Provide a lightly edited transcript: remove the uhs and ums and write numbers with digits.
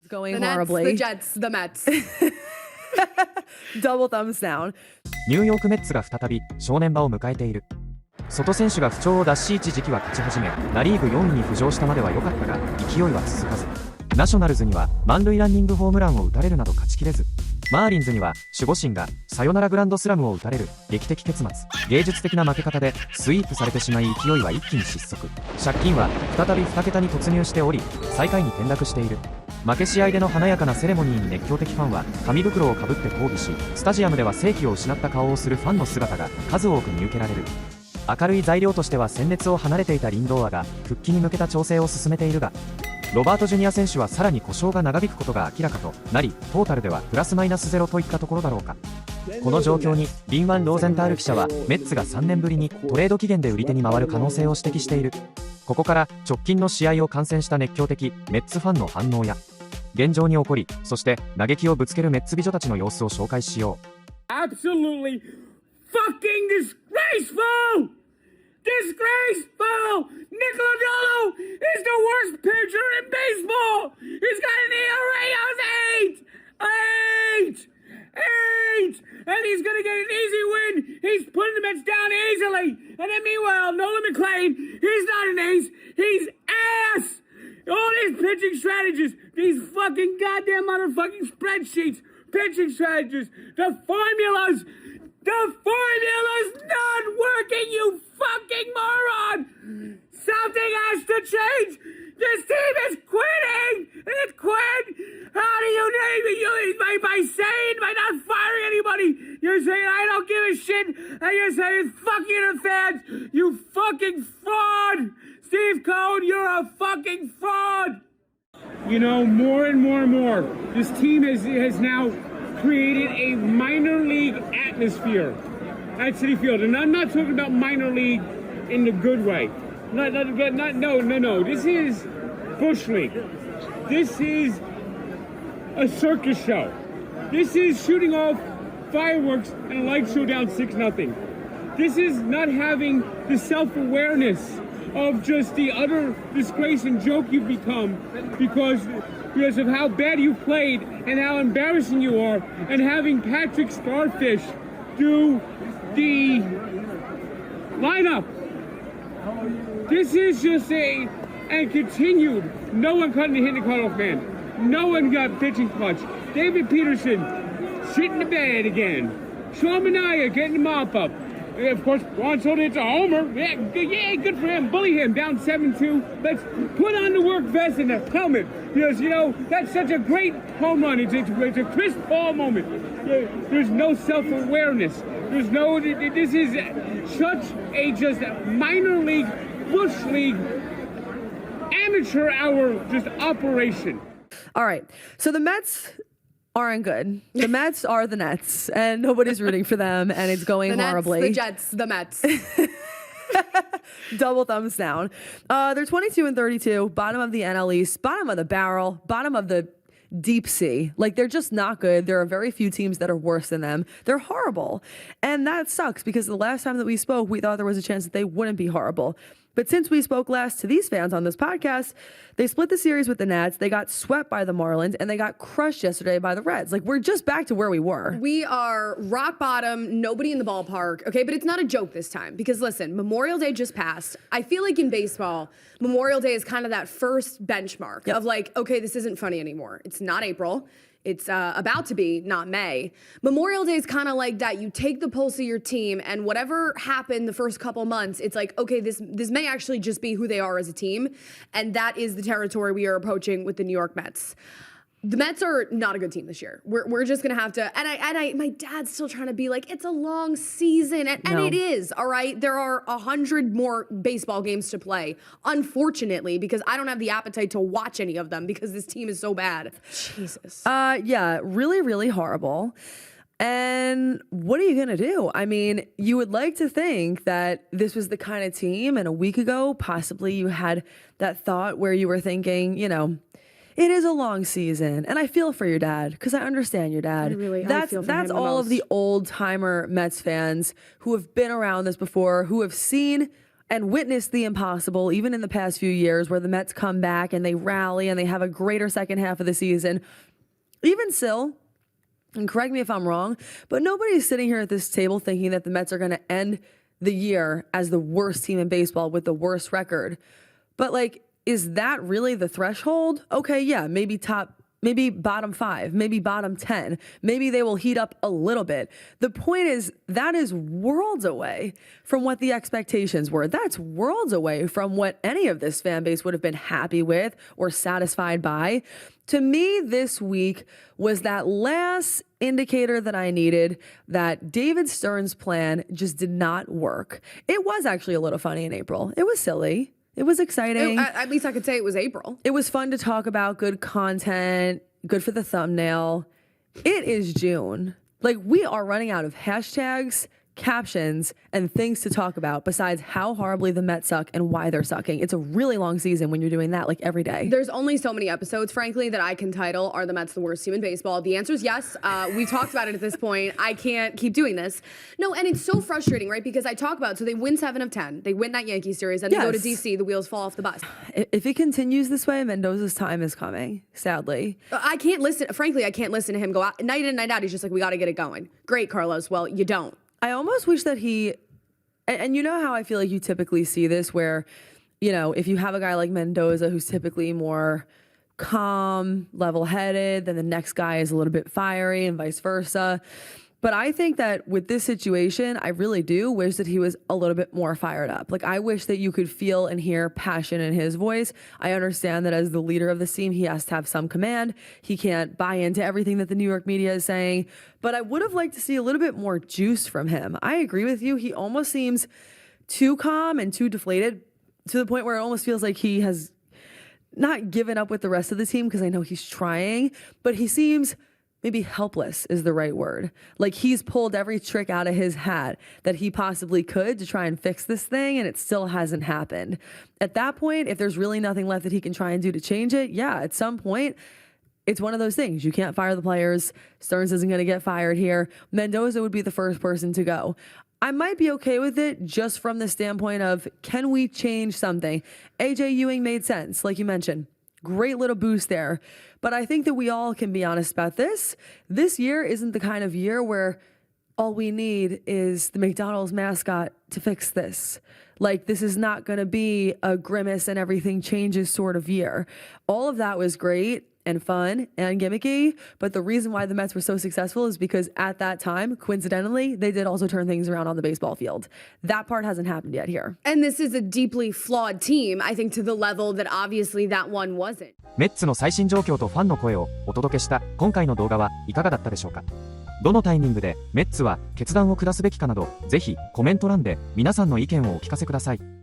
Going horribly. The Jets, the Mets. Double thumbs down. ニューヨークメッツが再び正念場を迎えている。外選手が不調を脱し一時期は勝ち始め、ナ・リーグ4位に浮上したまでは良かったが勢いは続かず、ナショナルズには満塁ランニングホームランを打たれるなど勝ちきれず、マーリンズには守護神がサヨナラグランドスラムを打たれる劇的結末、芸術的な負け方でスイープされてしまい勢いは一気に失速、借金は再び2桁に突入しており最下位に転落している。負け試合での華やかなセレモニーに熱狂的ファンは紙袋をかぶって抗議し、スタジアムでは生気を失った顔をするファンの姿が数多く見受けられる。明るい材料としては戦列を離れていたリンドーアが復帰に向けた調整を進めているが、ロバート・ジュニア選手はさらに故障が長引くことが明らかとなり、トータルではプラスマイナスゼロといったところだろうか。この状況にリンワン・ローゼンタール記者はメッツが3年ぶりにトレード期限で売り手に回る可能性を指摘している。ここから直近の試合を観戦した熱狂的メッツファンの反応や現状に起こり、そして嘆きをぶつけるメッツ美女たちの様子を紹介しよう。 Absolutely fucking disgraceful! Disgraceful! Nick Lodolo is the worst pitcher in baseball! He's got an ERA of 8! And he's gonna get an easy win! He's putting the Mets down easily! And then meanwhile, Nolan McLean, he's not an ace, he's ass! All these pitching strategies, these fucking goddamn motherfucking spreadsheets, pitching strategies, the formulas not working, you fucking moron! Something has to change! This team is quitting! It quit! How do you name it? By saying, by not firing anybody, you're saying I don't give a shit, and you're saying fuck you to fans, you fucking fraud! Steve Cohen, you're a fucking fraud! You know, more and more, this team has now created a minor league atmosphere at Citi Field. And I'm not talking about minor league in the good way. No. This is Bush League. This is a circus show. This is shooting off fireworks and a light show down 6-0. This is not having the self-awareness of just the utter disgrace and joke you've become because of how bad you played and how embarrassing you are, and having Patrick Starfish do the lineup. This is just and continued. No one cutting the hit in the cutoff man. No one got pitching clutch. David Peterson shitting the bed again. Sean Manaea getting the mop up. Of course, Juan Soto hits a homer. Yeah, good for him. Bully him down 7-2. Let's put on the work vest and the helmet. Because, you know, that's such a great home run. It's a crisp ball moment. There's no self-awareness. There's no... This is such a just minor league, bush league, amateur hour just operation. All right. So the Mets aren't good. The Mets are the Nets, and nobody's rooting for them, and it's going The horribly. Nets, the Jets, the Mets. Double thumbs down. They're 22-32, bottom of the NL East, bottom of the barrel, bottom of the deep sea. Like, they're just not good. There are very few teams that are worse than them. They're horrible. And that sucks because the last time that we spoke, we thought there was a chance that they wouldn't be horrible. But since we spoke last to these fans on this podcast, they split the series with the Nats, they got swept by the Marlins, and they got crushed yesterday by the Reds. Like, we're just back to where we were. We are rock bottom, nobody in the ballpark, okay? But it's not a joke this time because, listen, Memorial Day just passed. I feel like in baseball, Memorial Day is kind of that first benchmark of like, okay, this isn't funny anymore. It's not April. It's about to be, not May. Memorial Day is kind of like that. You take the pulse of your team, and whatever happened the first couple months, it's like, okay, this may actually just be who they are as a team, and that is the territory we are approaching with the New York Mets. The Mets are not a good team this year. We're just gonna have to, and my dad's still trying to be like, it's a long season, and it is, all right? There are 100 more baseball games to play, unfortunately, because I don't have the appetite to watch any of them because this team is so bad. Jesus. Yeah, really, really horrible. And what are you going to do? I mean, you would like to think that this was the kind of team, and a week ago, possibly you had that thought where you were thinking, you know, it is a long season, and I feel for your dad because I understand your dad. That's all of the old timer Mets fans who have been around this before, who have seen and witnessed the impossible, even in the past few years where the Mets come back and they rally and they have a greater second half of the season. Even still, and correct me if I'm wrong, but nobody's sitting here at this table thinking that the Mets are going to end the year as the worst team in baseball with the worst record. But like, is that really the threshold? Okay, yeah, maybe bottom 5, maybe bottom 10. Maybe they will heat up a little bit. The point is, that is worlds away from what the expectations were. That's worlds away from what any of this fan base would have been happy with or satisfied by. To me, this week was that last indicator that I needed that David Stern's plan just did not work. It was actually a little funny in April. It was silly. It was exciting. At least I could say it was April. It was fun to talk about, good content, good for the thumbnail. It is June. Like, we are running out of hashtags, captions, and things to talk about besides how horribly the Mets suck and why they're sucking. It's a really long season when you're doing that like every day. There's only so many episodes, frankly, that I can title Are the Mets the Worst Team in Baseball? The answer is yes. We've talked about it at this point. I can't keep doing this. No, and it's so frustrating, right? Because I talk about, so they win 7 of 10. They win that Yankees series, and they go to DC, the wheels fall off the bus. If it continues this way, Mendoza's time is coming, sadly. I can't listen, frankly, I can't listen to him go out night in and night out. He's just like, we got to get it going. Great, Carlos. Well, you don't. I almost wish that and you know how I feel like you typically see this where, you know, if you have a guy like Mendoza who's typically more calm, level-headed, then the next guy is a little bit fiery and vice versa. But I think that with this situation, I really do wish that he was a little bit more fired up. Like, I wish that you could feel and hear passion in his voice. I understand that as the leader of the team, he has to have some command. He can't buy into everything that the New York media is saying. But I would have liked to see a little bit more juice from him. I agree with you. He almost seems too calm and too deflated to the point where it almost feels like he has not given up with the rest of the team, because I know he's trying, but he seems maybe helpless is the right word. Like, he's pulled every trick out of his hat that he possibly could to try and fix this thing, and it still hasn't happened. At that point, if there's really nothing left that he can try and do to change it, yeah, at some point, it's one of those things. You can't fire the players. Stearns isn't going to get fired here. Mendoza would be the first person to go. I might be okay with it just from the standpoint of, can we change something? AJ Ewing made sense, like you mentioned. Great little boost there. But I think that we all can be honest about this. This year isn't the kind of year where all we need is the McDonald's mascot to fix this. Like, this is not going to be a grimace and everything changes sort of year. All of that was great and fun and gimmicky, but the reason why the Mets were so successful is because at that time, coincidentally, they did also turn things around on the baseball field. That part hasn't happened yet here. And this is a deeply flawed team, I think, to the level that obviously that one wasn't. メッツの最新状況とファンの声をお届けした今回の動画はいかがだったでしょうか。どのタイミングでメッツは決断を下すべきかなど、ぜひコメント欄で皆さんの意見をお聞かせください。